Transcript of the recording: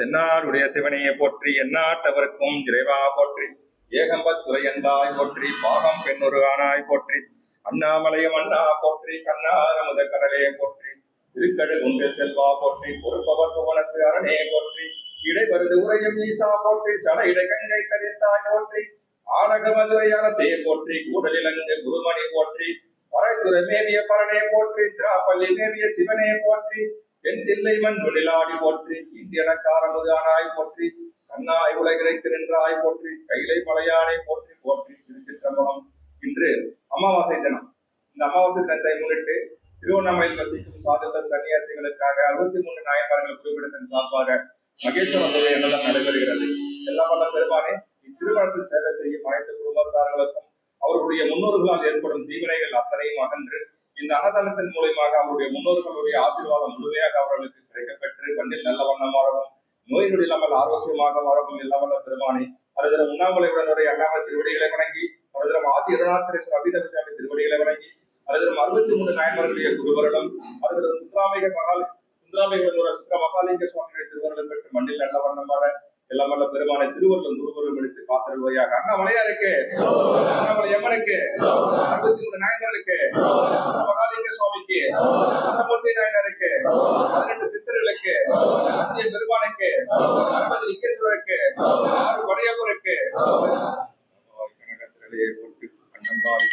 தென்னாடுடைய சிவனையை போற்றி, எந்நாட்டவருக்கும் இறைவா போற்றி, ஏகம்பத்துரை என்றாய் போற்றி, பாகம் பெண்ணொரு ஆனாய் போற்றி, அண்ணாமலையம் அண்ணா போற்றி, கண்ணார முத கடலே போற்றி, திருக்கடு குண்டு செல்வா போற்றி, பொறுப்பவர் புவனத்து அரணே போற்றி, இடைவருது உரையும் ஈசா போற்றி, சட இடை கங்கை கரித்தாய் போற்றி, ஆடக மதுரை அரசே போற்றி, கூடலிலங்கு குருமணி போற்றி, பறைத்துறை மேவிய பரணே போற்றி, சிராப்பள்ளி மேவிய சிவனே போற்றி, என் தில்லை மண் நுழிலாடி போற்றி, இந்தியனக்காரமுது ஆனாய் போற்றி, கண்ணாய் உலகிழைத்து நின்றாய் போற்றி, கைலை மலையானை போற்றி போற்றி. திருச்சிற்றம்பலம். இன்று அமாவாசை தினம். இந்த அமாவாசை தினத்தை முன்னிட்டு திருவண்ணாமலையில் வசிக்கும் சாதுக்கள் சன்னியாசிகளுக்காக 63 நாயன்மார்கள் குறிப்பிடத்தின் சார்பாக மகேஸ்வர பூஜை என்னதான் நடைபெறுகிறது. எல்லாம் வல்ல பெருமானே, இத்திருமணத்தில் சேவை செய்யும் அனைத்து குடும்பத்தார்களுக்கும் அவர்களுடைய முன்னோர்களால் ஏற்படும் தீவினைகள் அத்தனையும் அகன்று இந்த அன்னதானத்தின் மூலமாக அவருடைய முன்னோர்களுடைய ஆசீர்வாதம் முழுமையாக அவர்களுக்கு கிடைக்கப்பெற்று கண்ணில் நல்ல வண்ணம் வாழவும், நோய்கள் இல்லாமல் ஆரோக்கியமாக வாழவும் இல்லாமல் பெருமானே, அதுதரம் உண்ணாமலை உடனுடைய அண்ணாமலை திருவடிகளை வணங்கி, அதுதரம் ஆதி அருணாச்சலேஸ்வரர் அபிதவிசாமி திருவடிகளை வணங்கி, அதுதரம் 63 நாயன்மார்களுடைய குருவர்களும், அதுதரம் சுந்தராமிக மகாலிங்க சுவாமிகள் திருவருளும் பெற்று மண்ணில் நல்ல வண்ணம் வாழ எல்லாம் வல்ல பெருமானை திருவள்ளும் குருவரும் எடுத்து காத்தருள்வையாக. அண்ணாமலையாருக்கு, அண்ணாமலை அம்மனுக்கு, 63 நாயன்மார்களுக்கு, மகாலிங்க சுவாமிக்கு, அன்னமூர்த்தி நாயனருக்கு, 18 சித்தர்களுக்கு, அந்திய பெருமானுக்கு, கணபதி லிங்கேஸ்வரருக்கு, 6 வடியப்பருக்கு கனகத்திரலையை போட்டு அண்ணம்பாடி